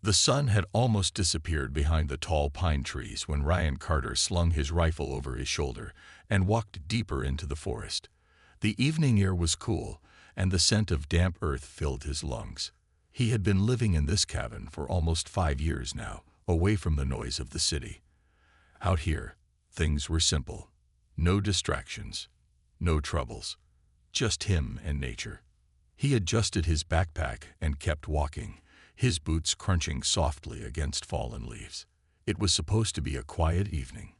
The sun had almost disappeared behind the tall pine trees when Ryan Carter slung his rifle over his shoulder and walked deeper into the forest. The evening air was cool, and the scent of damp earth filled his lungs. He had been living in this cabin for almost 5 years now, away from the noise of the city. Out here, things were simple. No distractions, no troubles, just him and nature. He adjusted his backpack and kept walking, his boots crunching softly against fallen leaves. It was supposed to be a quiet evening.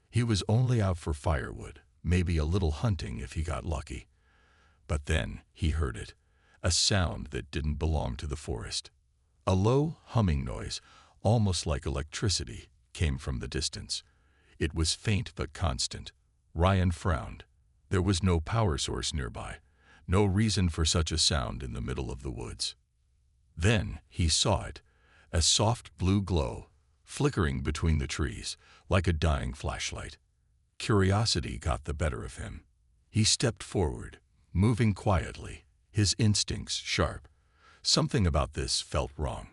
He was only out for firewood, maybe a little hunting if he got lucky. But then he heard it, a sound that didn't belong to the forest. A low, humming noise, almost like electricity, came from the distance. It was faint but constant. Ryan frowned. There was no power source nearby, no reason for such a sound in the middle of the woods. Then he saw it, a soft blue glow, flickering between the trees, like a dying flashlight. Curiosity got the better of him. He stepped forward, moving quietly, his instincts sharp. Something about this felt wrong.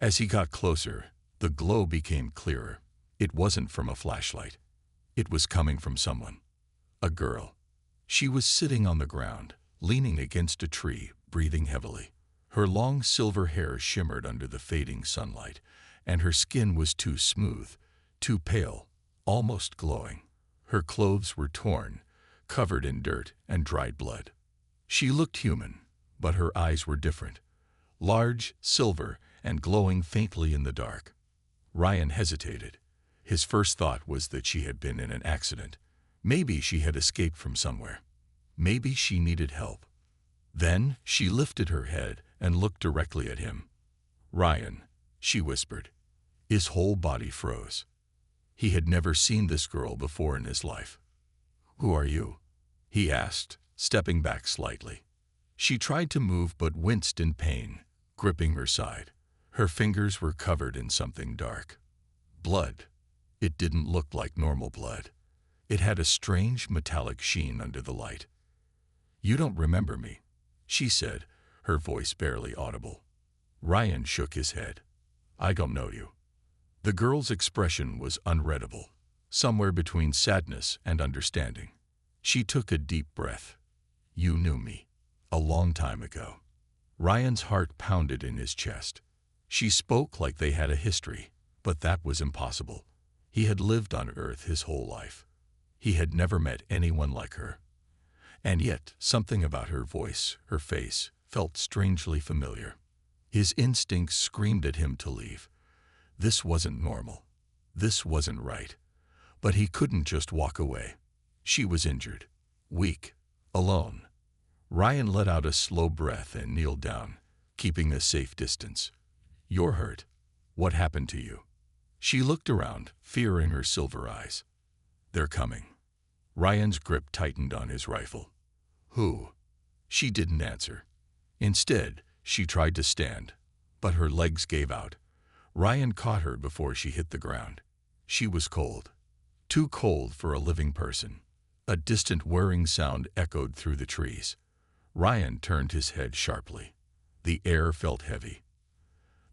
As he got closer, the glow became clearer. It wasn't from a flashlight. It was coming from someone. A girl. She was sitting on the ground, leaning against a tree, breathing heavily. Her long silver hair shimmered under the fading sunlight, and her skin was too smooth, too pale, almost glowing. Her clothes were torn, covered in dirt and dried blood. She looked human, but her eyes were different. Large, silver, and glowing faintly in the dark. Ryan hesitated. His first thought was that she had been in an accident. Maybe she had escaped from somewhere. Maybe she needed help. Then she lifted her head and looked directly at him. "Ryan," she whispered. His whole body froze. He had never seen this girl before in his life. "Who are you?" he asked, stepping back slightly. She tried to move but winced in pain, gripping her side. Her fingers were covered in something dark. Blood. It didn't look like normal blood. It had a strange metallic sheen under the light. "You don't remember me," she said, her voice barely audible. Ryan shook his head. "I don't know you." The girl's expression was unreadable, somewhere between sadness and understanding. She took a deep breath. "You knew me. A long time ago." Ryan's heart pounded in his chest. She spoke like they had a history, but that was impossible. He had lived on Earth his whole life. He had never met anyone like her. And yet, something about her voice, her face, felt strangely familiar. His instincts screamed at him to leave. This wasn't normal. This wasn't right. But he couldn't just walk away. She was injured, weak, alone. Ryan let out a slow breath and kneeled down, keeping a safe distance. "You're hurt. What happened to you?" She looked around, fear in her silver eyes. "They're coming." Ryan's grip tightened on his rifle. "Who?" She didn't answer. Instead, she tried to stand, but her legs gave out. Ryan caught her before she hit the ground. She was cold. Too cold for a living person. A distant whirring sound echoed through the trees. Ryan turned his head sharply. The air felt heavy.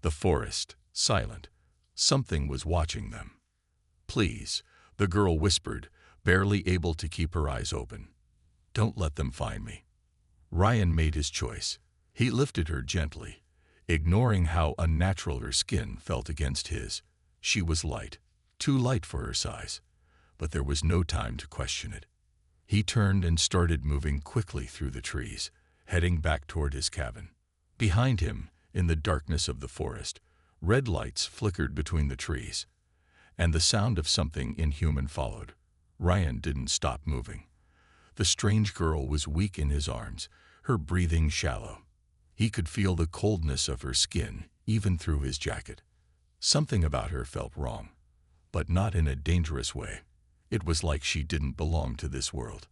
The forest, silent. Something was watching them. "Please," the girl whispered, barely able to keep her eyes open. "Don't let them find me." Ryan made his choice. He lifted her gently, ignoring how unnatural her skin felt against his. She was light, too light for her size, but there was no time to question it. He turned and started moving quickly through the trees, heading back toward his cabin. Behind him, in the darkness of the forest, red lights flickered between the trees, and the sound of something inhuman followed. Ryan didn't stop moving. The strange girl was weak in his arms, her breathing shallow. He could feel the coldness of her skin, even through his jacket. Something about her felt wrong, but not in a dangerous way. It was like she didn't belong to this world.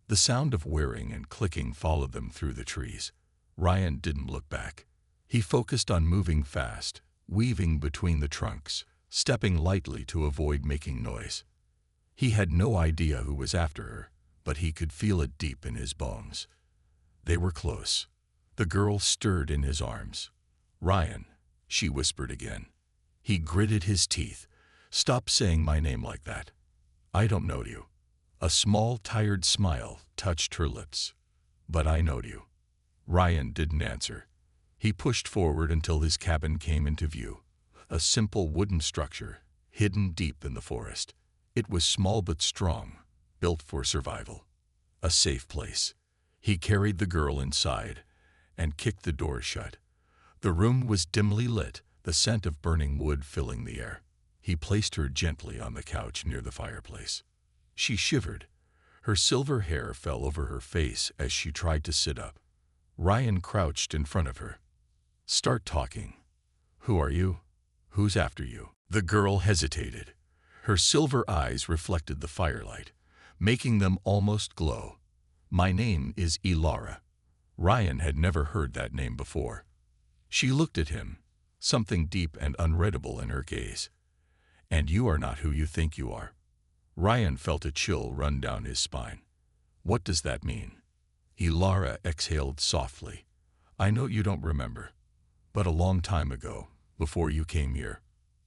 The sound of whirring and clicking followed them through the trees. Ryan didn't look back. He focused on moving fast, weaving between the trunks, stepping lightly to avoid making noise. He had no idea who was after her, but he could feel it deep in his bones. They were close. The girl stirred in his arms. "Ryan," she whispered again. He gritted his teeth. Stop saying my name like that. I don't know you. A small, tired smile touched her lips. But I know you. Ryan didn't answer. He pushed forward until his cabin came into view. A simple wooden structure, hidden deep in the forest. It was small but strong, built for survival. A safe place. He carried the girl inside and kicked the door shut. The room was dimly lit, the scent of burning wood filling the air. He placed her gently on the couch near the fireplace. She shivered. Her silver hair fell over her face as she tried to sit up. Ryan crouched in front of her. Start talking. Who are you? Who's after you? The girl hesitated. Her silver eyes reflected the firelight, making them almost glow. My name is Ilara. Ryan had never heard that name before. She looked at him, something deep and unreadable in her gaze. And you are not who you think you are. Ryan felt a chill run down his spine. What does that mean? Ilara exhaled softly. I know you don't remember, but a long time ago, before you came here,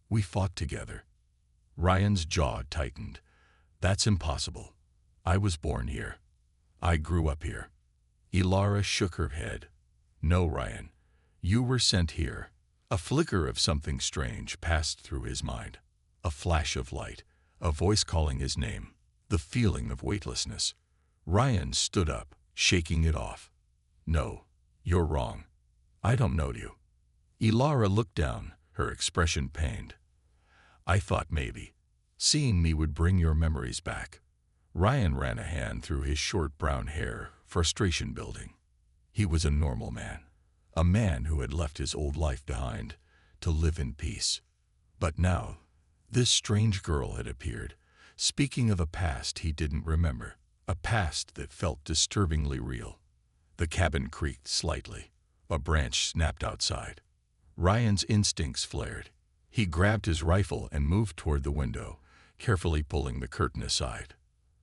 we fought together. Ryan's jaw tightened. That's impossible. I was born here. I grew up here. Ilara shook her head. No, Ryan. You were sent here. A flicker of something strange passed through his mind. A flash of light, a voice calling his name, the feeling of weightlessness. Ryan stood up, shaking it off. No, you're wrong. I don't know you. Ilara looked down, her expression pained. I thought maybe seeing me would bring your memories back. Ryan ran a hand through his short brown hair, frustration building. He was a normal man, a man who had left his old life behind to live in peace. But now, this strange girl had appeared, speaking of a past he didn't remember, a past that felt disturbingly real. The cabin creaked slightly. A branch snapped outside. Ryan's instincts flared. He grabbed his rifle and moved toward the window, carefully pulling the curtain aside.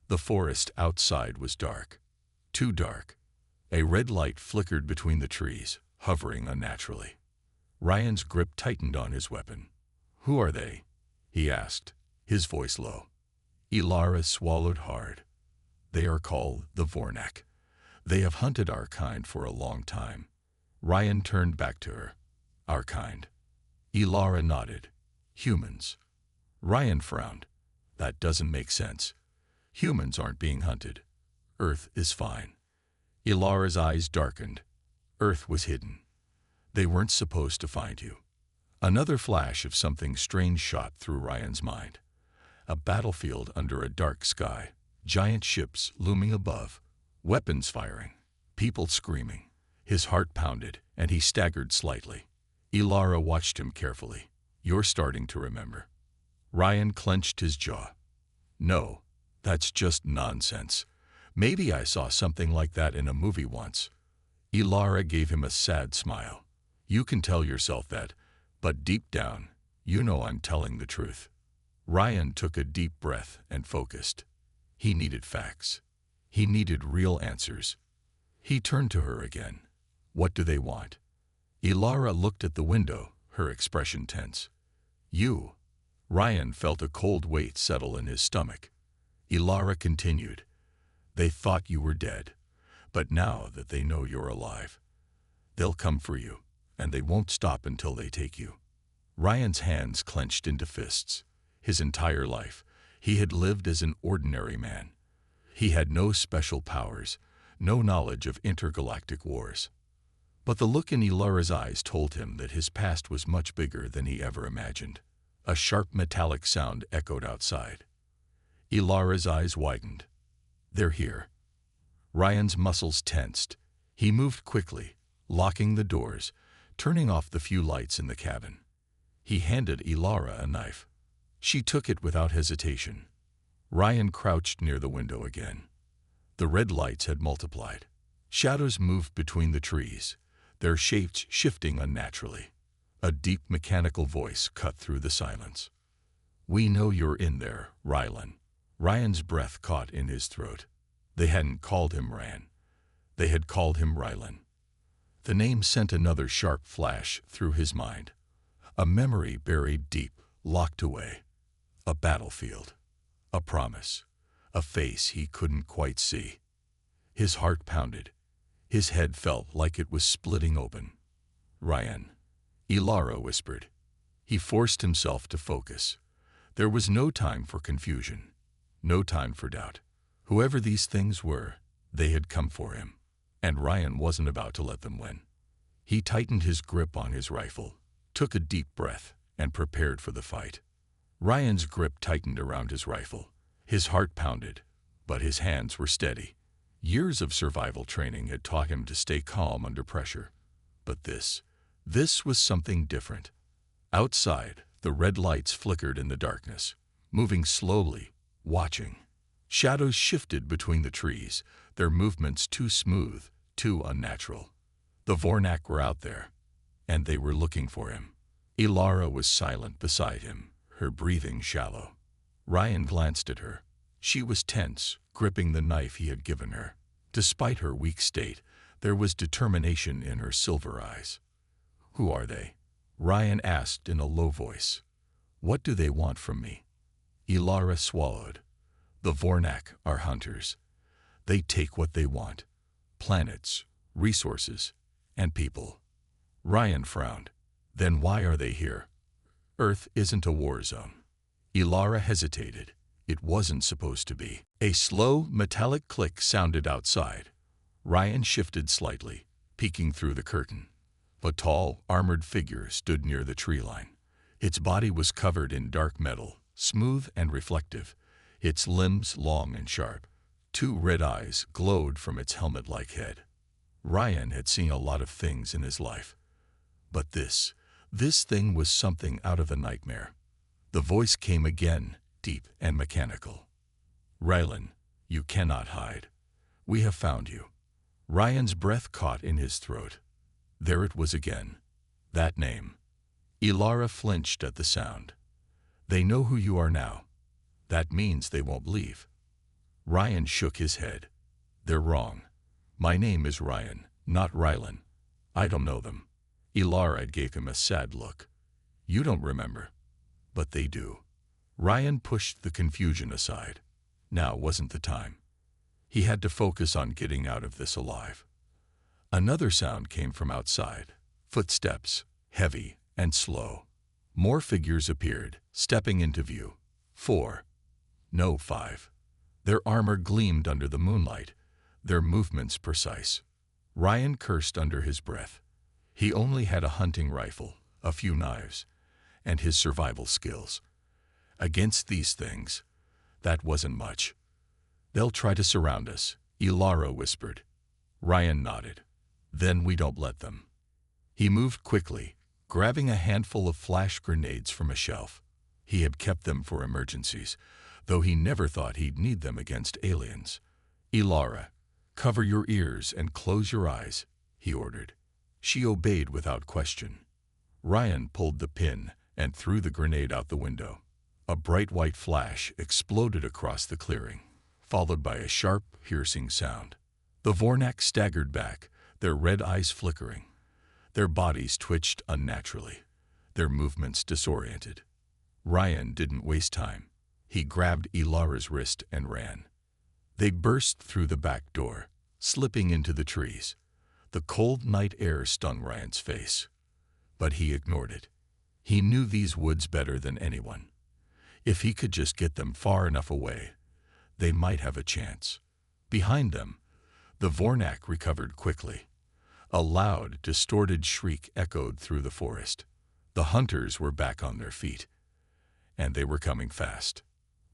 The forest outside was dark. Too dark. A red light flickered between the trees, hovering unnaturally. Ryan's grip tightened on his weapon. Who are they? He asked, his voice low. Ilara swallowed hard. They are called the Vornak. They have hunted our kind for a long time. Ryan turned back to her. Our kind. Ilara nodded. Humans. Ryan frowned. That doesn't make sense. Humans aren't being hunted. Earth is fine. Ilara's eyes darkened. Earth was hidden. They weren't supposed to find you. Another flash of something strange shot through Ryan's mind. A battlefield under a dark sky. Giant ships looming above. Weapons firing. People screaming. His heart pounded, and he staggered slightly. Ilara watched him carefully. You're starting to remember. Ryan clenched his jaw. No, that's just nonsense. Maybe I saw something like that in a movie once. Ilara gave him a sad smile. You can tell yourself that, but deep down, you know I'm telling the truth. Ryan took a deep breath and focused. He needed facts. He needed real answers. He turned to her again. What do they want? Ilara looked at the window, her expression tense. You. Ryan felt a cold weight settle in his stomach. Ilara continued. They thought you were dead, but now that they know you're alive, they'll come for you, and they won't stop until they take you. Ryan's hands clenched into fists. His entire life, he had lived as an ordinary man. He had no special powers, no knowledge of intergalactic wars. But the look in Ilara's eyes told him that his past was much bigger than he ever imagined. A sharp metallic sound echoed outside. Ilara's eyes widened. They're here. Ryan's muscles tensed. He moved quickly, locking the doors, turning off the few lights in the cabin. He handed Ilara a knife. She took it without hesitation. Ryan crouched near the window again. The red lights had multiplied. Shadows moved between the trees, their shapes shifting unnaturally. A deep mechanical voice cut through the silence. We know you're in there, Rylan. Ryan's breath caught in his throat. They hadn't called him Ran. They had called him Rylan. The name sent another sharp flash through his mind. A memory buried deep, locked away. A battlefield. A promise. A face he couldn't quite see. His heart pounded. His head felt like it was splitting open. "Ryan," Ilara whispered. He forced himself to focus. There was no time for confusion. No time for doubt. Whoever these things were, they had come for him. And Ryan wasn't about to let them win. He tightened his grip on his rifle, took a deep breath, and prepared for the fight. Ryan's grip tightened around his rifle. His heart pounded, but his hands were steady. Years of survival training had taught him to stay calm under pressure. But this was something different. Outside, the red lights flickered in the darkness, moving slowly, watching. Shadows shifted between the trees, their movements too smooth, too unnatural. The Vornak were out there, and they were looking for him. Ilara was silent beside him, her breathing shallow. Ryan glanced at her. She was tense, gripping the knife he had given her. Despite her weak state, there was determination in her silver eyes. "Who are they?" Ryan asked in a low voice. "What do they want from me?" Ilara swallowed. "The Vornak are hunters. They take what they want. Planets, resources, and people." Ryan frowned. "Then why are they here? Earth isn't a war zone." Ilara hesitated. It wasn't supposed to be. A slow, metallic click sounded outside. Ryan shifted slightly, peeking through the curtain. A tall, armored figure stood near the tree line. Its body was covered in dark metal, smooth and reflective, its limbs long and sharp. Two red eyes glowed from its helmet-like head. Ryan had seen a lot of things in his life. But this thing was something out of a nightmare. The voice came again, deep and mechanical. "Rylan, you cannot hide. We have found you." Ryan's breath caught in his throat. There it was again. That name. Ilara flinched at the sound. "They know who you are now. That means they won't leave." Ryan shook his head. "They're wrong. My name is Ryan, not Rylan. I don't know them." Ilara gave him a sad look. "You don't remember. But they do." Ryan pushed the confusion aside. Now wasn't the time. He had to focus on getting out of this alive. Another sound came from outside. Footsteps, heavy and slow. More figures appeared, stepping into view. 4. No, 5. Their armor gleamed under the moonlight, their movements precise. Ryan cursed under his breath. He only had a hunting rifle, a few knives, and his survival skills. Against these things, that wasn't much. "They'll try to surround us," Ilara whispered. Ryan nodded. "Then we don't let them." He moved quickly, grabbing a handful of flash grenades from a shelf. He had kept them for emergencies, though he never thought he'd need them against aliens. "Ilara, cover your ears and close your eyes," he ordered. She obeyed without question. Ryan pulled the pin and threw the grenade out the window. A bright white flash exploded across the clearing, followed by a sharp, piercing sound. The Vornak staggered back, their red eyes flickering. Their bodies twitched unnaturally, their movements disoriented. Ryan didn't waste time. He grabbed Ilara's wrist and ran. They burst through the back door, slipping into the trees. The cold night air stung Ryan's face, but he ignored it. He knew these woods better than anyone. If he could just get them far enough away, they might have a chance. Behind them, the Vornak recovered quickly. A loud, distorted shriek echoed through the forest. The hunters were back on their feet, and they were coming fast.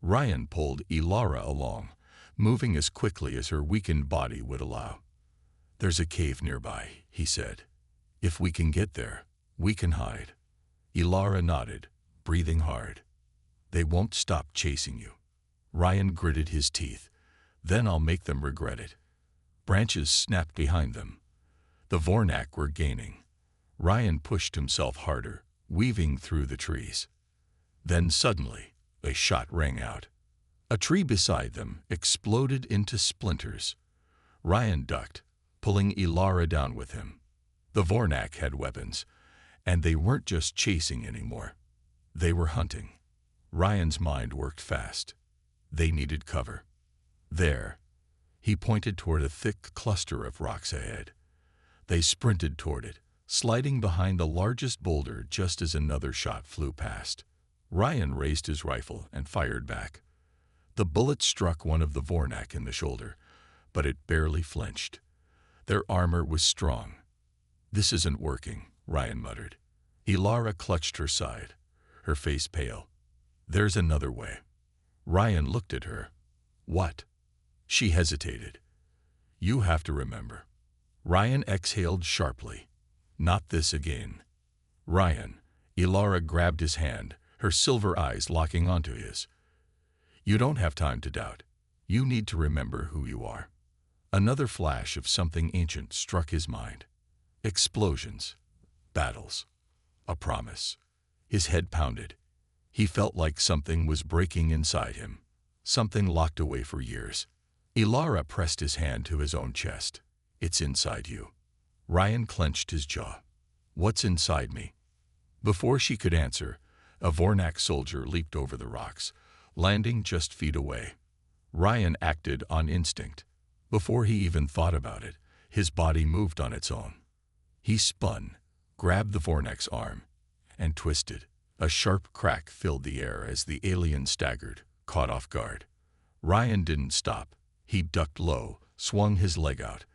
Ryan pulled Ilara along, moving as quickly as her weakened body would allow. "There's a cave nearby," he said. "If we can get there, we can hide." Ilara nodded, breathing hard. "They won't stop chasing you." Ryan gritted his teeth. "Then I'll make them regret it." Branches snapped behind them. The Vornak were gaining. Ryan pushed himself harder, weaving through the trees. Then suddenly, a shot rang out. A tree beside them exploded into splinters. Ryan ducked, pulling Ilara down with him. The Vornak had weapons, And they weren't just chasing anymore. They were hunting. Ryan's mind worked fast. They needed cover. There. He pointed toward a thick cluster of rocks ahead. They sprinted toward it, sliding behind the largest boulder just as another shot flew past. Ryan raised his rifle and fired back. The bullet struck one of the Vornak in the shoulder, but it barely flinched. Their armor was strong. "This isn't working," Ryan muttered. Ilara clutched her side, her face pale. "There's another way." Ryan looked at her. "What?" She hesitated. "You have to remember." Ryan exhaled sharply. "Not this again." "Ryan." Ilara grabbed his hand, her silver eyes locking onto his. "You don't have time to doubt. You need to remember who you are." Another flash of something ancient struck his mind. Explosions. Battles. A promise. His head pounded. He felt like something was breaking inside him, something locked away for years. Ilara pressed his hand to his own chest. "It's inside you." Ryan clenched his jaw. "What's inside me?" Before she could answer, a Vornak soldier leaped over the rocks, landing just feet away. Ryan acted on instinct. Before he even thought about it, his body moved on its own. He spun, grabbed the Vornak's arm, and twisted. A sharp crack filled the air as the alien staggered, caught off guard. Ryan didn't stop. He ducked low, swung his leg out,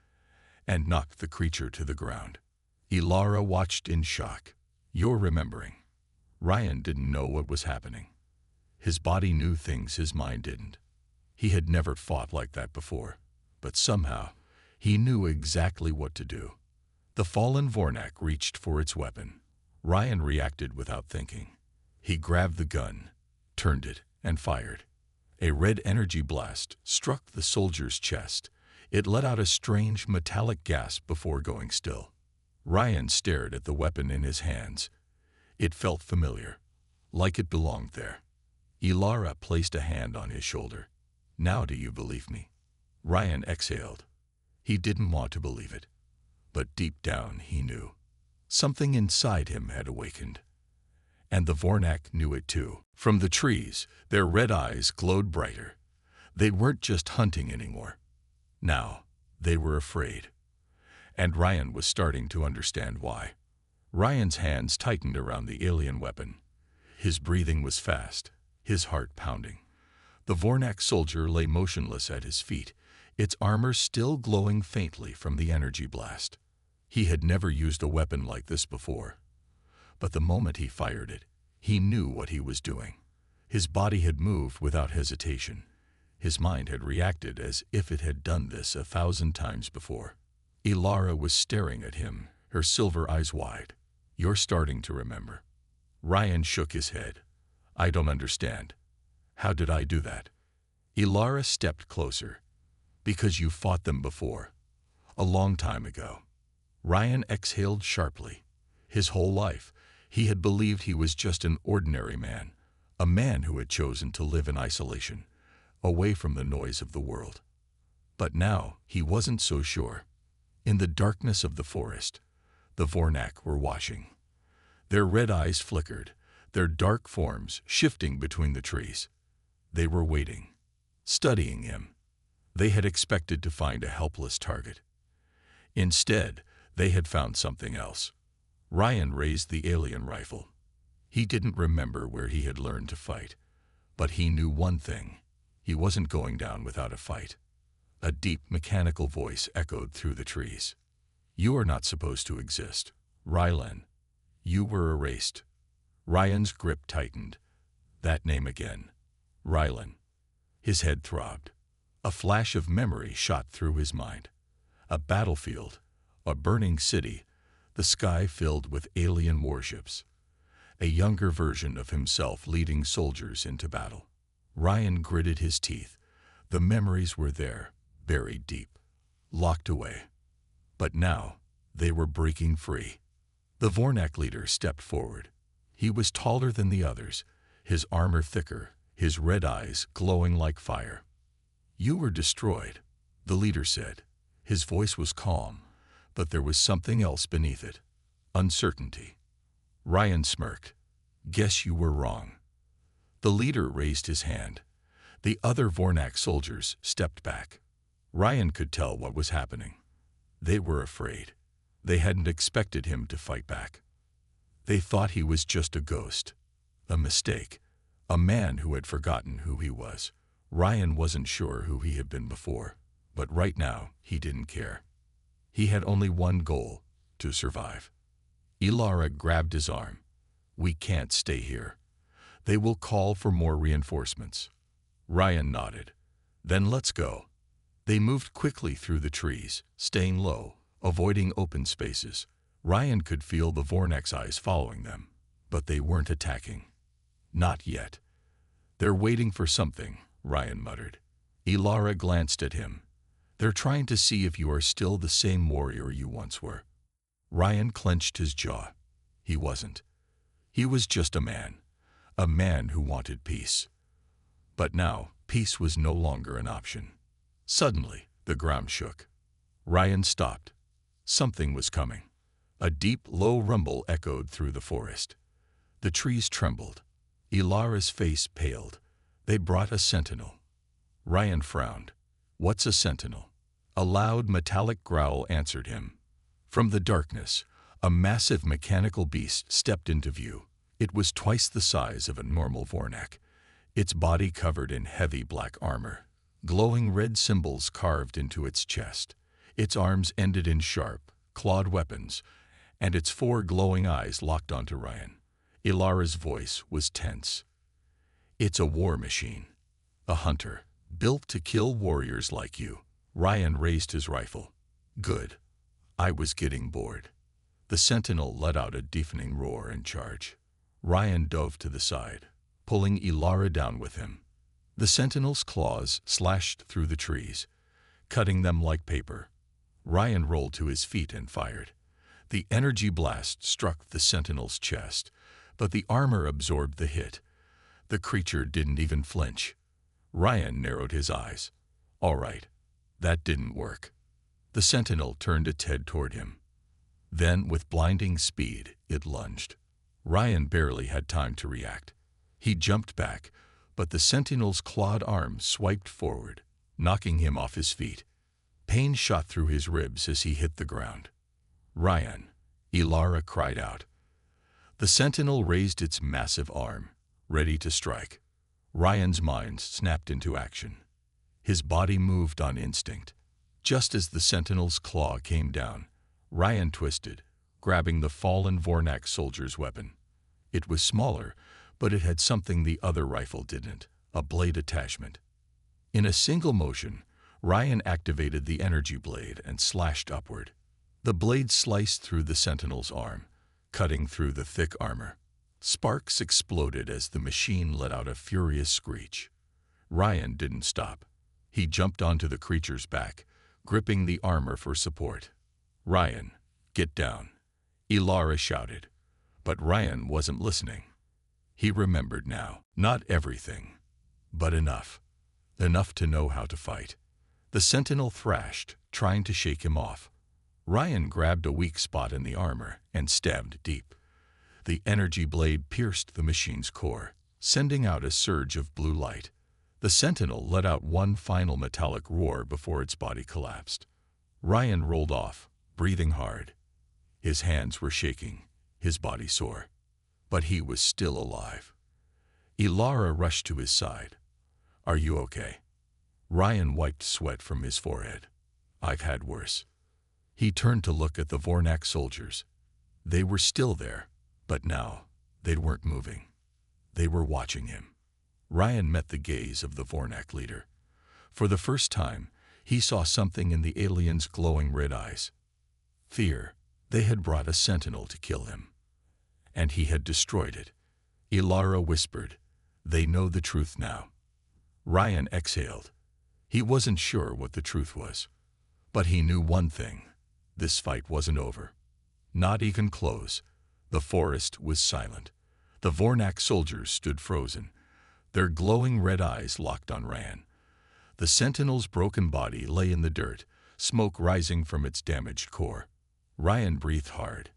and knocked the creature to the ground. Ilara watched in shock. "You're remembering." Ryan didn't know what was happening. His body knew things his mind didn't. He had never fought like that before, but somehow he knew exactly what to do. The fallen Vornak reached for its weapon. Ryan reacted without thinking. He grabbed the gun, turned it, and fired. A red energy blast struck the soldier's chest. It let out a strange metallic gasp before going still. Ryan stared at the weapon in his hands. It felt familiar, like it belonged there. Ilara placed a hand on his shoulder. "Now do you believe me?" Ryan exhaled. He didn't want to believe it, but deep down he knew. Something inside him had awakened. And the Vornak knew it too. From the trees, their red eyes glowed brighter. They weren't just hunting anymore. Now, they were afraid. And Ryan was starting to understand why. Ryan's hands tightened around the alien weapon. His breathing was fast, his heart pounding. The Vornak soldier lay motionless at his feet, its armor still glowing faintly from the energy blast. He had never used a weapon like this before. But the moment he fired it, he knew what he was doing. His body had moved without hesitation. His mind had reacted as if it had done this 1,000 times before. Ilara was staring at him, her silver eyes wide. "You're starting to remember." Ryan shook his head. "I don't understand. How did I do that?" Ilara stepped closer. "Because you fought them before. A long time ago." Ryan exhaled sharply. His whole life, he had believed he was just an ordinary man, a man who had chosen to live in isolation, away from the noise of the world. But now he wasn't so sure. In the darkness of the forest, the Vornak were watching. Their red eyes flickered, their dark forms shifting between the trees. They were waiting, studying him. They had expected to find a helpless target. Instead, they had found something else. Ryan raised the alien rifle. He didn't remember where he had learned to fight, but he knew one thing. He wasn't going down without a fight. A deep mechanical voice echoed through the trees. "You are not supposed to exist, Rylan. You were erased." Ryan's grip tightened. That name again. Rylan. His head throbbed. A flash of memory shot through his mind. A battlefield, a burning city, the sky filled with alien warships. A younger version of himself leading soldiers into battle. Ryan gritted his teeth. The memories were there, buried deep, locked away. But now, they were breaking free. The Vornak leader stepped forward. He was taller than the others, his armor thicker, his red eyes glowing like fire. "You were destroyed," the leader said. His voice was calm, but there was something else beneath it. Uncertainty. Ryan smirked. Guess you were wrong. The leader raised his hand. The other Vornak soldiers stepped back. Ryan could tell what was happening. They were afraid. They hadn't expected him to fight back. They thought he was just a ghost. A mistake. A man who had forgotten who he was. Ryan wasn't sure who he had been before, but right now he didn't care. He had only one goal: to survive. Ilara grabbed his arm. We can't stay here. They will call for more reinforcements. Ryan nodded. Then let's go. They moved quickly through the trees, staying low, avoiding open spaces. Ryan could feel the Vornak's eyes following them, but they weren't attacking. Not yet. They're waiting for something, Ryan muttered. Ilara glanced at him. They're trying to see if you are still the same warrior you once were. Ryan clenched his jaw. He wasn't. He was just a man who wanted peace. But now, peace was no longer an option. Suddenly, the ground shook. Ryan stopped. Something was coming. A deep, low rumble echoed through the forest. The trees trembled. Ilara's face paled. They brought a sentinel. Ryan frowned. What's a sentinel? A loud, metallic growl answered him. From the darkness, a massive mechanical beast stepped into view. It was twice the size of a normal Vornak, its body covered in heavy black armor, glowing red symbols carved into its chest. Its arms ended in sharp, clawed weapons, and its 4 glowing eyes locked onto Ryan. Ilara's voice was tense. It's a war machine. A hunter, built to kill warriors like you. Ryan raised his rifle. Good. I was getting bored. The sentinel let out a deafening roar and charge. Ryan dove to the side, pulling Ilara down with him. The sentinel's claws slashed through the trees, cutting them like paper. Ryan rolled to his feet and fired. The energy blast struck the sentinel's chest, but the armor absorbed the hit. The creature didn't even flinch. Ryan narrowed his eyes. All right, that didn't work. The sentinel turned its head toward him. Then, with blinding speed, it lunged. Ryan barely had time to react. He jumped back, but the sentinel's clawed arm swiped forward, knocking him off his feet. Pain shot through his ribs as he hit the ground. Ryan, Ilara cried out. The sentinel raised its massive arm, ready to strike. Ryan's mind snapped into action. His body moved on instinct. Just as the sentinel's claw came down, Ryan twisted, grabbing the fallen Vornak soldier's weapon. It was smaller, but it had something the other rifle didn't, a blade attachment. In a single motion, Ryan activated the energy blade and slashed upward. The blade sliced through the sentinel's arm, cutting through the thick armor. Sparks exploded as the machine let out a furious screech. Ryan didn't stop. He jumped onto the creature's back, gripping the armor for support. Ryan, get down, Ilara shouted. But Ryan wasn't listening. He remembered now, not everything, but enough. Enough to know how to fight. The sentinel thrashed, trying to shake him off. Ryan grabbed a weak spot in the armor and stabbed deep. The energy blade pierced the machine's core, sending out a surge of blue light. The sentinel let out one final metallic roar before its body collapsed. Ryan rolled off, breathing hard. His hands were shaking, his body sore. But he was still alive. Ilara rushed to his side. Are you okay? Ryan wiped sweat from his forehead. I've had worse. He turned to look at the Vornak soldiers. They were still there, but now they weren't moving. They were watching him. Ryan met the gaze of the Vornak leader. For the first time, he saw something in the alien's glowing red eyes. Fear. They had brought a sentinel to kill him. And he had destroyed it. Ilara whispered, "They know the truth now." Ryan exhaled. He wasn't sure what the truth was. But he knew one thing. This fight wasn't over. Not even close. The forest was silent. The Vornak soldiers stood frozen, their glowing red eyes locked on Ryan. The sentinel's broken body lay in the dirt, smoke rising from its damaged core. Ryan breathed hard.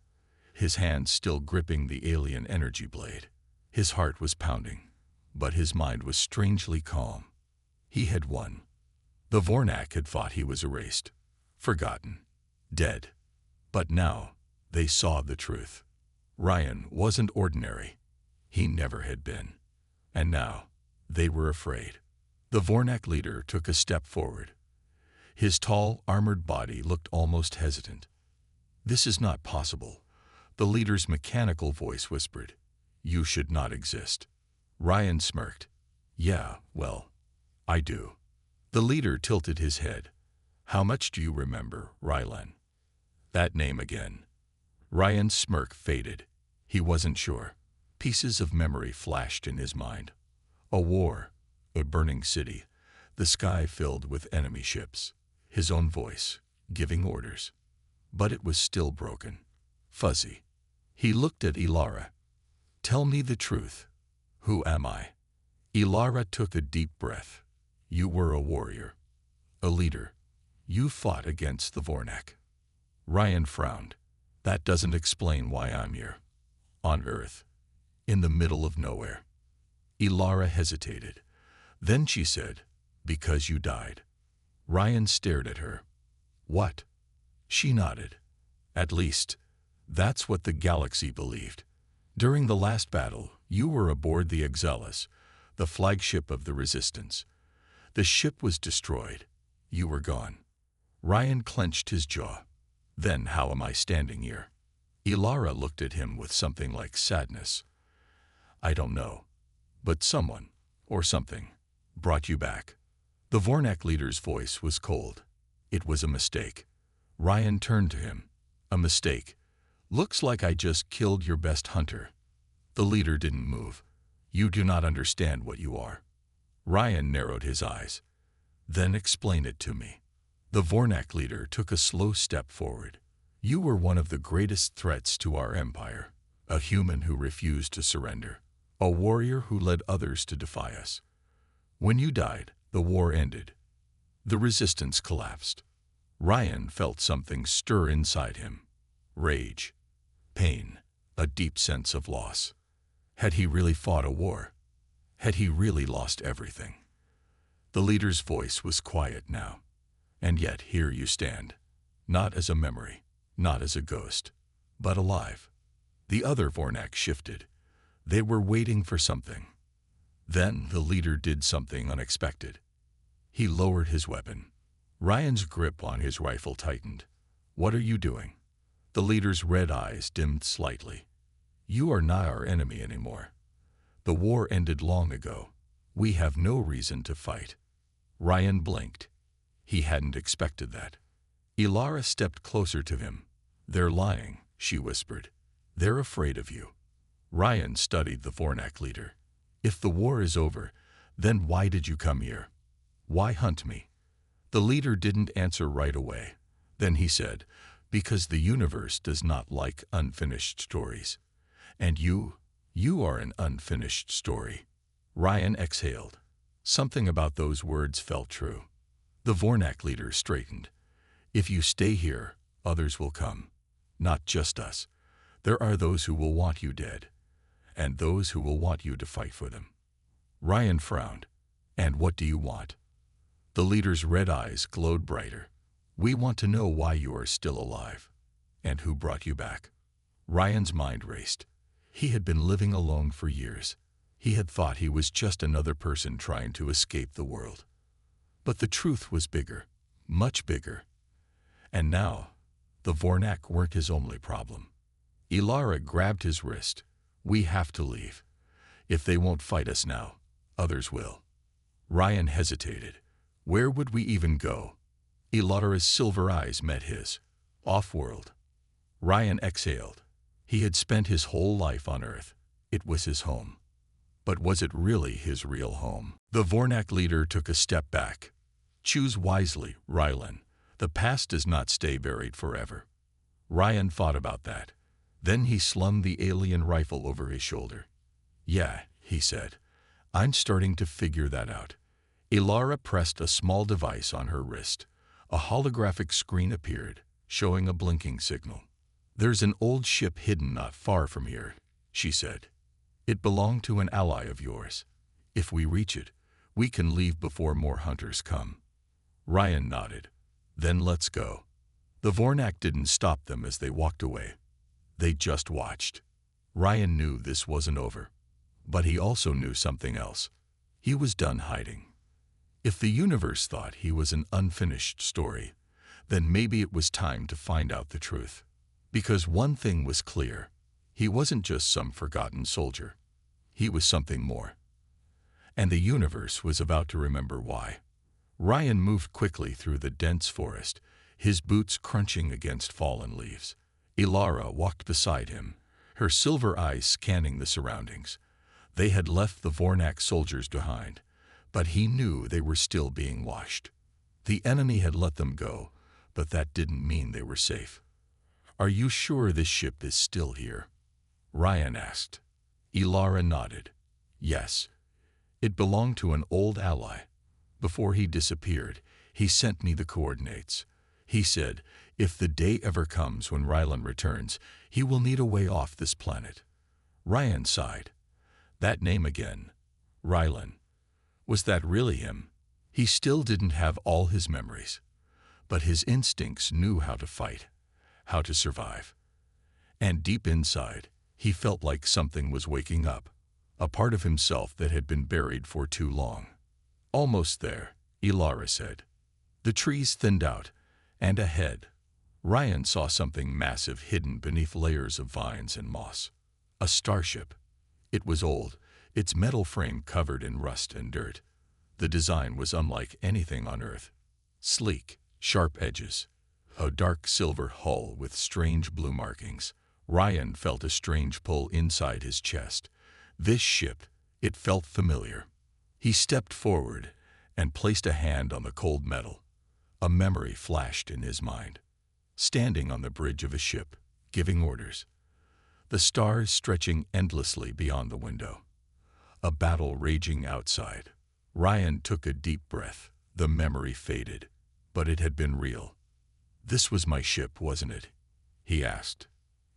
his hand still gripping the alien energy blade. His heart was pounding, but his mind was strangely calm. He had won. The Vornak had thought he was erased, forgotten, dead. But now, they saw the truth. Ryan wasn't ordinary. He never had been. And now, they were afraid. The Vornak leader took a step forward. His tall, armored body looked almost hesitant. "This is not possible," the leader's mechanical voice whispered. "You should not exist." Ryan smirked. "Yeah, well, I do." The leader tilted his head. "How much do you remember, Rylan?" That name again. Ryan's smirk faded. He wasn't sure. Pieces of memory flashed in his mind. A war, a burning city, the sky filled with enemy ships, his own voice, giving orders. But it was still broken, fuzzy. He looked at Ilara. "Tell me the truth. Who am I?" Ilara took a deep breath. "You were a warrior, a leader. You fought against the Vornak." Ryan frowned. "That doesn't explain why I'm here. On Earth, in the middle of nowhere." Ilara hesitated. Then she said, "Because you died." Ryan stared at her. "What?" She nodded. "At least, that's what the galaxy believed. During the last battle, you were aboard the Exelis, the flagship of the Resistance. The ship was destroyed. You were gone." Ryan clenched his jaw. "Then how am I standing here?" Ilara looked at him with something like sadness. "I don't know. But someone, or something, brought you back." The Vornak leader's voice was cold. "It was a mistake." Ryan turned to him. "A mistake? Looks like I just killed your best hunter." The leader didn't move. "You do not understand what you are." Ryan narrowed his eyes. "Then explain it to me." The Vornak leader took a slow step forward. "You were one of the greatest threats to our empire, a human who refused to surrender, a warrior who led others to defy us. When you died, the war ended. The resistance collapsed." Ryan felt something stir inside him. Rage, pain, a deep sense of loss. Had he really fought a war? Had he really lost everything? The leader's voice was quiet now. "And yet here you stand, not as a memory, not as a ghost, but alive." The other Vornak shifted. They were waiting for something. Then the leader did something unexpected. He lowered his weapon. Ryan's grip on his rifle tightened. "What are you doing?" The leader's red eyes dimmed slightly. "You are not our enemy anymore. The war ended long ago. We have no reason to fight." Ryan blinked. He hadn't expected that. Ilara stepped closer to him. "They're lying," she whispered. "They're afraid of you." Ryan studied the Vornak leader. "If the war is over, then why did you come here? Why hunt me?" The leader didn't answer right away. Then he said, "Because the universe does not like unfinished stories. And you are an unfinished story." Ryan exhaled. Something about those words felt true. The Vornak leader straightened. "If you stay here, others will come. Not just us. There are those who will want you dead, and those who will want you to fight for them." Ryan frowned. "And what do you want?" The leader's red eyes glowed brighter. "We want to know why you are still alive, and who brought you back." Ryan's mind raced. He had been living alone for years. He had thought he was just another person trying to escape the world. But the truth was bigger, much bigger. And now, the Vornak weren't his only problem. Ilara grabbed his wrist. "We have to leave. If they won't fight us now, others will." Ryan hesitated. Where would we even go? Ilara's silver eyes met his. Off-world. Ryan exhaled. He had spent his whole life on Earth. It was his home. But was it really his real home? The Vornak leader took a step back. "Choose wisely, Rylan. The past does not stay buried forever." Ryan thought about that. Then he slung the alien rifle over his shoulder. "Yeah," he said. "I'm starting to figure that out." Ilara pressed a small device on her wrist. A holographic screen appeared, showing a blinking signal. "There's an old ship hidden not far from here," she said. "It belonged to an ally of yours. If we reach it, we can leave before more hunters come." Ryan nodded. "Then let's go." The Vornak didn't stop them as they walked away. They just watched. Ryan knew this wasn't over. But he also knew something else. He was done hiding. If the universe thought he was an unfinished story, then maybe it was time to find out the truth. Because one thing was clear. He wasn't just some forgotten soldier. He was something more. And the universe was about to remember why. Ryan moved quickly through the dense forest, his boots crunching against fallen leaves. Ilara walked beside him, her silver eyes scanning the surroundings. They had left the Vornak soldiers behind, but he knew they were still being watched. The enemy had let them go, but that didn't mean they were safe. "Are you sure this ship is still here?" Ryan asked. Ilara nodded. "Yes. It belonged to an old ally. Before he disappeared, he sent me the coordinates. He said, if the day ever comes when Rylan returns, he will need a way off this planet." Ryan sighed. That name again. Rylan. Was that really him? He still didn't have all his memories. But his instincts knew how to fight, how to survive. And deep inside, he felt like something was waking up, a part of himself that had been buried for too long. "Almost there," Ilara said. The trees thinned out, and ahead, Ryan saw something massive hidden beneath layers of vines and moss. A starship. It was old, its metal frame covered in rust and dirt. The design was unlike anything on Earth. Sleek, sharp edges, a dark silver hull with strange blue markings. Ryan felt a strange pull inside his chest. This ship, it felt familiar. He stepped forward and placed a hand on the cold metal. A memory flashed in his mind. Standing on the bridge of a ship, giving orders. The stars stretching endlessly beyond the window. A battle raging outside. Ryan took a deep breath. The memory faded, but it had been real. "This was my ship, wasn't it?" he asked.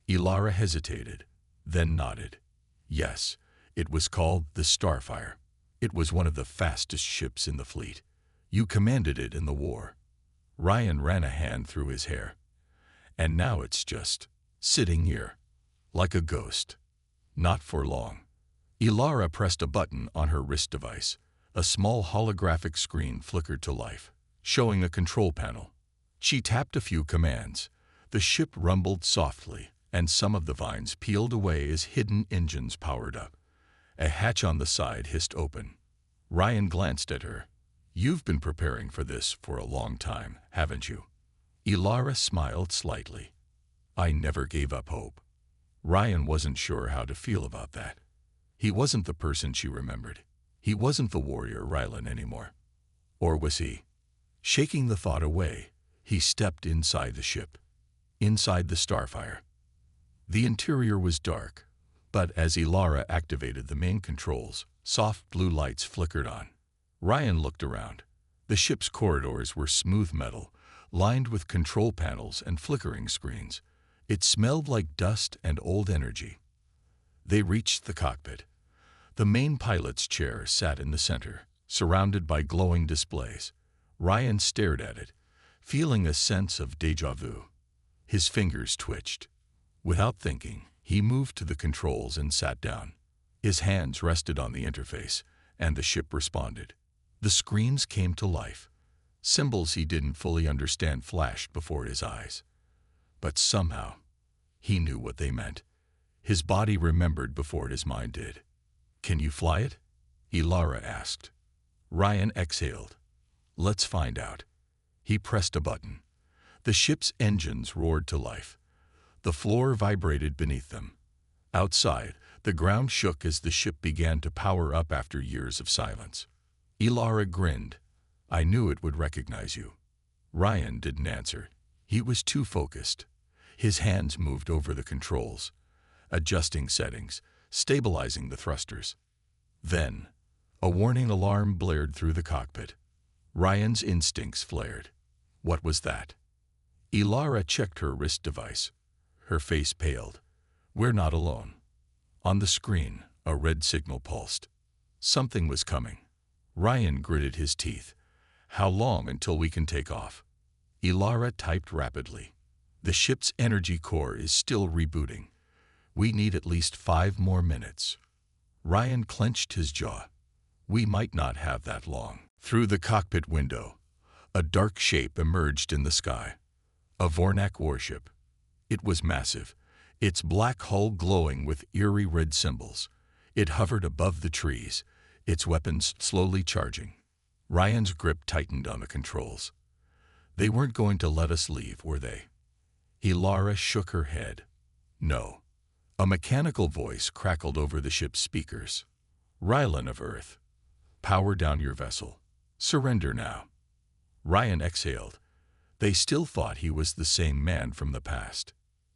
Ilara hesitated, then nodded. "Yes, it was called the Starfire. It was one of the fastest ships in the fleet. You commanded it in the war." Ryan ran a hand through his hair. "And now it's just sitting here, like a ghost." Not for long. Ilara pressed a button on her wrist device. A small holographic screen flickered to life, showing a control panel. She tapped a few commands. The ship rumbled softly, and some of the vines peeled away as hidden engines powered up. A hatch on the side hissed open. Ryan glanced at her. "You've been preparing for this for a long time, haven't you?" Ilara smiled slightly. "I never gave up hope." Ryan wasn't sure how to feel about that. He wasn't the person she remembered. He wasn't the warrior Rylan anymore. Or was he? Shaking the thought away, he stepped inside the ship. Inside the Starfire. The interior was dark, but as Ilara activated the main controls, soft blue lights flickered on. Ryan looked around. The ship's corridors were smooth metal, lined with control panels and flickering screens. It smelled like dust and old energy. They reached the cockpit. The main pilot's chair sat in the center, surrounded by glowing displays. Ryan stared at it, feeling a sense of déjà vu. His fingers twitched. Without thinking, he moved to the controls and sat down. His hands rested on the interface, and the ship responded. The screens came to life. Symbols he didn't fully understand flashed before his eyes. But somehow, he knew what they meant. His body remembered before his mind did. "Can you fly it?" Ilara asked. Ryan exhaled. "Let's find out." He pressed a button. The ship's engines roared to life. The floor vibrated beneath them. Outside, the ground shook as the ship began to power up after years of silence. Ilara grinned. "I knew it would recognize you." Ryan didn't answer. He was too focused. His hands moved over the controls, adjusting settings, stabilizing the thrusters. Then, a warning alarm blared through the cockpit. Ryan's instincts flared. What was that? Ilara checked her wrist device. Her face paled. "We're not alone." On the screen, a red signal pulsed. Something was coming. Ryan gritted his teeth. "How long until we can take off?" Ilara typed rapidly. "The ship's energy core is still rebooting. We need at least 5 more minutes." Ryan clenched his jaw. "We might not have that long." Through the cockpit window, a dark shape emerged in the sky. A Vornak warship. It was massive, its black hull glowing with eerie red symbols. It hovered above the trees, its weapons slowly charging. Ryan's grip tightened on the controls. They weren't going to let us leave, were they? Ilara shook her head. "No." A mechanical voice crackled over the ship's speakers. "Rylan of Earth, power down your vessel. Surrender now." Ryan exhaled. They still thought he was the same man from the past.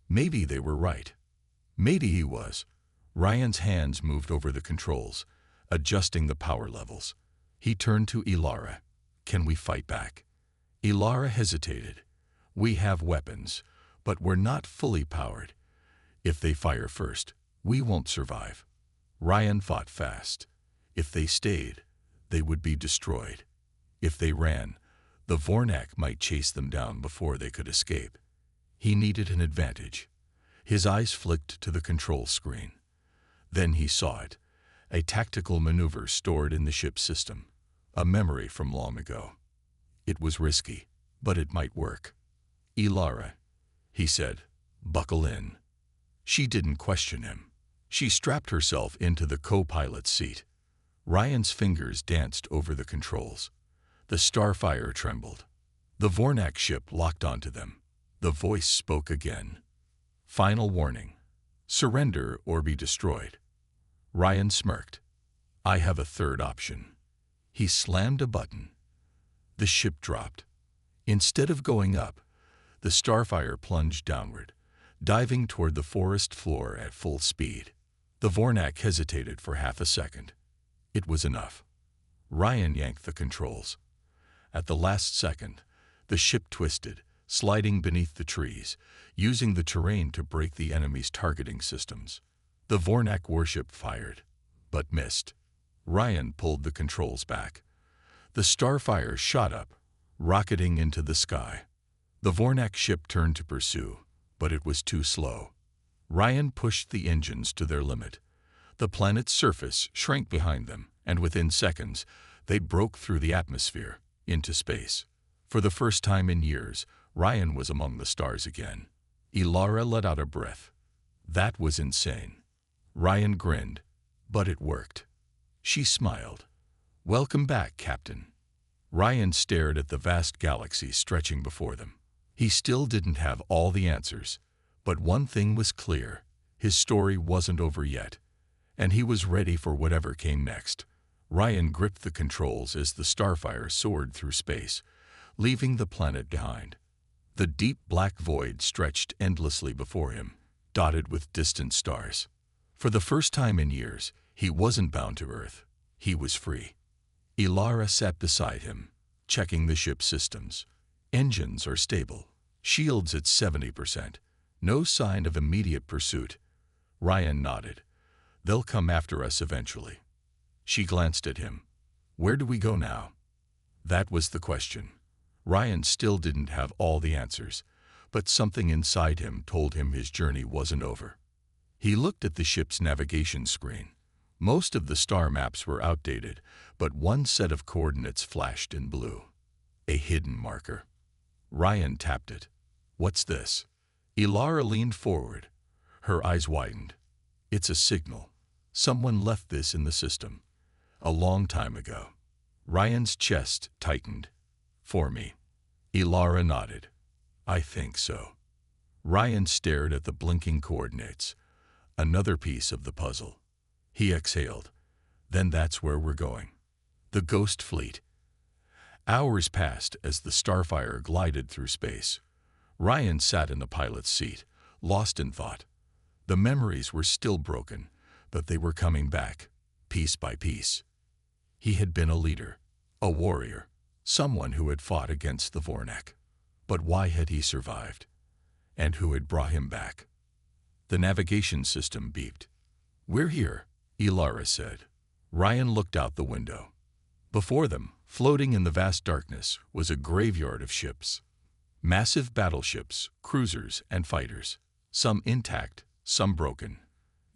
Maybe they were right. Maybe he was. Ryan's hands moved over the controls, adjusting the power levels. He turned to Ilara. "Can we fight back?" Ilara hesitated. "We have weapons, but we're not fully powered. If they fire first, we won't survive." Ryan fought fast. If they stayed, they would be destroyed. If they ran, the Vornak might chase them down before they could escape. He needed an advantage. His eyes flicked to the control screen. Then he saw it, a tactical maneuver stored in the ship's system, a memory from long ago. It was risky, but it might work. "Ilara," he said, "buckle in." She didn't question him. She strapped herself into the co-pilot's seat. Ryan's fingers danced over the controls. The Starfire trembled. The Vornak ship locked onto them. The voice spoke again. "Final warning. Surrender or be destroyed." Ryan smirked. "I have a third option." He slammed a button. The ship dropped. Instead of going up, the Starfire plunged downward, diving toward the forest floor at full speed. The Vornak hesitated for half a second. It was enough. Ryan yanked the controls. At the last second, the ship twisted, sliding beneath the trees, using the terrain to break the enemy's targeting systems. The Vornak warship fired, but missed. Ryan pulled the controls back. The Starfire shot up, rocketing into the sky. The Vornak ship turned to pursue, but it was too slow. Ryan pushed the engines to their limit. The planet's surface shrank behind them, and within seconds, they broke through the atmosphere into space. For the first time in years, Ryan was among the stars again. Ilara let out a breath. That was insane. Ryan grinned, but it worked. She smiled. "Welcome back, Captain." Ryan stared at the vast galaxy stretching before them. He still didn't have all the answers, but one thing was clear. His story wasn't over yet, and he was ready for whatever came next. Ryan gripped the controls as the Starfire soared through space, leaving the planet behind. The deep black void stretched endlessly before him, dotted with distant stars. For the first time in years, he wasn't bound to Earth. He was free. Ilara sat beside him, checking the ship's systems. Engines are stable. Shields at 70%. No sign of immediate pursuit. Ryan nodded. "They'll come after us eventually." She glanced at him. "Where do we go now?" That was the question. Ryan still didn't have all the answers, but something inside him told him his journey wasn't over. He looked at the ship's navigation screen. Most of the star maps were outdated, but one set of coordinates flashed in blue. A hidden marker. Ryan tapped it. "What's this?" Ilara leaned forward. Her eyes widened. "It's a signal. Someone left this in the system. A long time ago." Ryan's chest tightened. "For me." Ilara nodded. "I think so." Ryan stared at the blinking coordinates. Another piece of the puzzle. He exhaled. "Then that's where we're going." The Ghost Fleet. Hours passed as the Starfire glided through space. Ryan sat in the pilot's seat, lost in thought. The memories were still broken, but they were coming back, piece by piece. He had been a leader, a warrior, someone who had fought against the Vornak. But why had he survived? And who had brought him back? The navigation system beeped. "We're here," Ilara said. Ryan looked out the window. Before them, floating in the vast darkness, was a graveyard of ships. Massive battleships, cruisers, and fighters, some intact, some broken,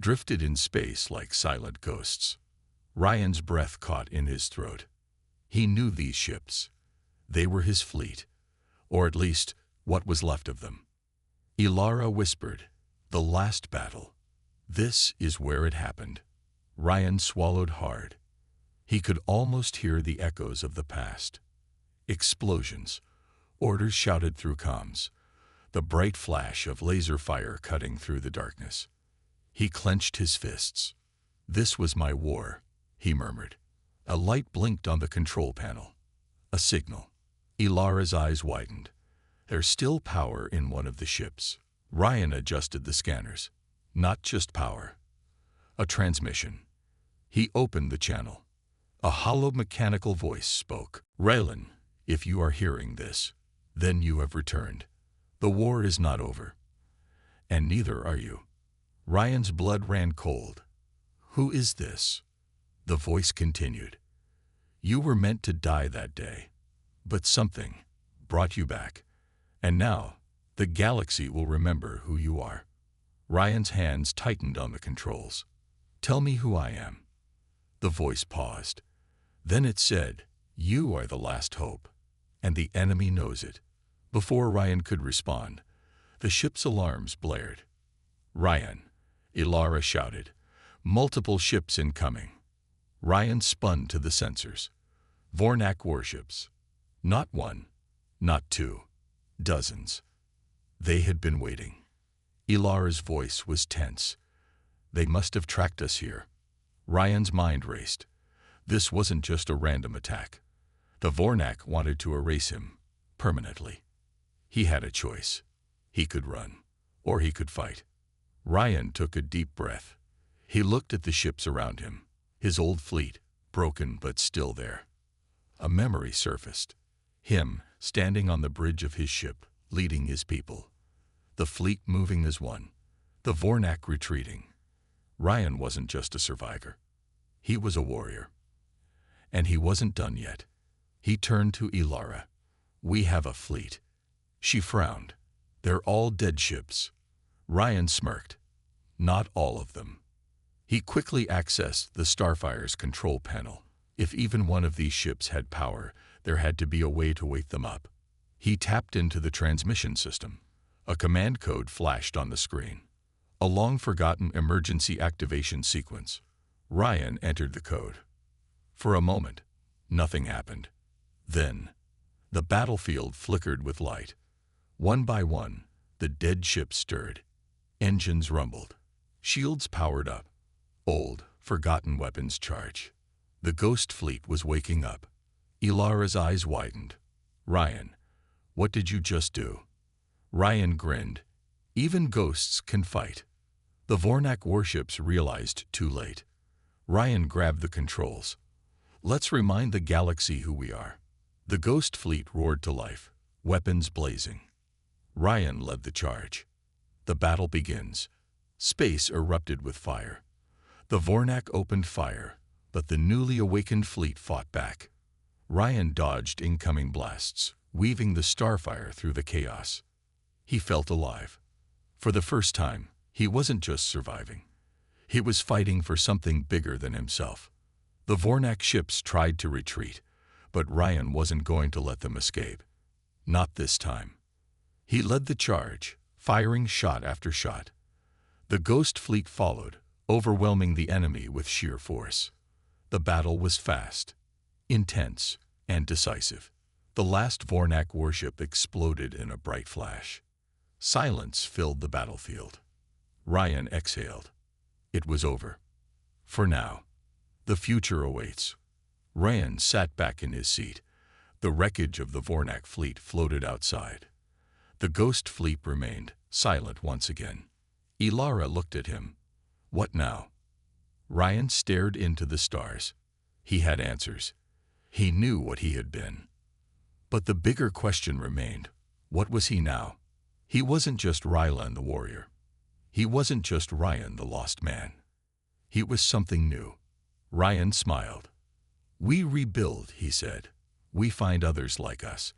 drifted in space like silent ghosts. Ryan's breath caught in his throat. He knew these ships. They were his fleet, or at least what was left of them. Ilara whispered, "The last battle. This is where it happened." Ryan swallowed hard. He could almost hear the echoes of the past. Explosions, orders shouted through comms, the bright flash of laser fire cutting through the darkness. He clenched his fists. "This was my war," he murmured. A light blinked on the control panel. A signal. Ilara's eyes widened. There's still power in one of the ships. Ryan adjusted the scanners. Not just power. A transmission. He opened the channel. A hollow mechanical voice spoke. "Raylan, if you are hearing this, then you have returned. The war is not over. And neither are you." Ryan's blood ran cold. "Who is this?" The voice continued. "You were meant to die that day, but something brought you back. And now, the galaxy will remember who you are." Ryan's hands tightened on the controls. "Tell me who I am." The voice paused. Then it said, "You are the last hope, and the enemy knows it." Before Ryan could respond, the ship's alarms blared. "Ryan," Ilara shouted, "multiple ships incoming." Ryan spun to the sensors. Vornak warships. Not one, not two, dozens. They had been waiting. Ilara's voice was tense. "They must have tracked us here." Ryan's mind raced. This wasn't just a random attack. The Vornak wanted to erase him, permanently. He had a choice. He could run, or he could fight. Ryan took a deep breath. He looked at the ships around him, his old fleet, broken but still there. A memory surfaced. Him, standing on the bridge of his ship, leading his people. The fleet moving as one. The Vornak retreating. Ryan wasn't just a survivor. He was a warrior. And he wasn't done yet. He turned to Ilara. "We have a fleet." She frowned. "They're all dead ships." Ryan smirked. "Not all of them." He quickly accessed the Starfire's control panel. If even one of these ships had power, there had to be a way to wake them up. He tapped into the transmission system. A command code flashed on the screen. A long-forgotten emergency activation sequence. Ryan entered the code. For a moment, nothing happened. Then, the battlefield flickered with light. One by one, the dead ships stirred. Engines rumbled. Shields powered up. Old, forgotten weapons charged. The ghost fleet was waking up. Ilara's eyes widened. "Ryan, what did you just do?" Ryan grinned. "Even ghosts can fight." The Vornak warships realized too late. Ryan grabbed the controls. "Let's remind the galaxy who we are." The ghost fleet roared to life, weapons blazing. Ryan led the charge. The battle begins. Space erupted with fire. The Vornak opened fire, but the newly awakened fleet fought back. Ryan dodged incoming blasts, weaving the starfire through the chaos. He felt alive. For the first time, he wasn't just surviving. He was fighting for something bigger than himself. The Vornak ships tried to retreat, but Ryan wasn't going to let them escape. Not this time. He led the charge, firing shot after shot. The ghost fleet followed, overwhelming the enemy with sheer force. The battle was fast, intense, and decisive. The last Vornak warship exploded in a bright flash. Silence filled the battlefield. Ryan exhaled. It was over. For now. The future awaits. Ryan sat back in his seat. The wreckage of the Vornak fleet floated outside. The ghost fleet remained, silent once again. Ilara looked at him. What now? Ryan stared into the stars. He had answers. He knew what he had been. But the bigger question remained. What was he now? He wasn't just Rylan the warrior. He wasn't just Ryan the lost man. He was something new. Ryan smiled. "We rebuild," he said. "We find others like us.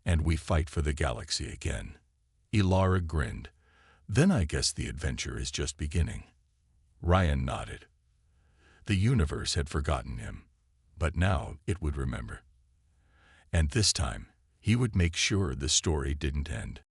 And we fight for the galaxy again." Ilara grinned. "Then I guess the adventure is just beginning." Ryan nodded. The universe had forgotten him, but now it would remember. And this time, he would make sure the story didn't end.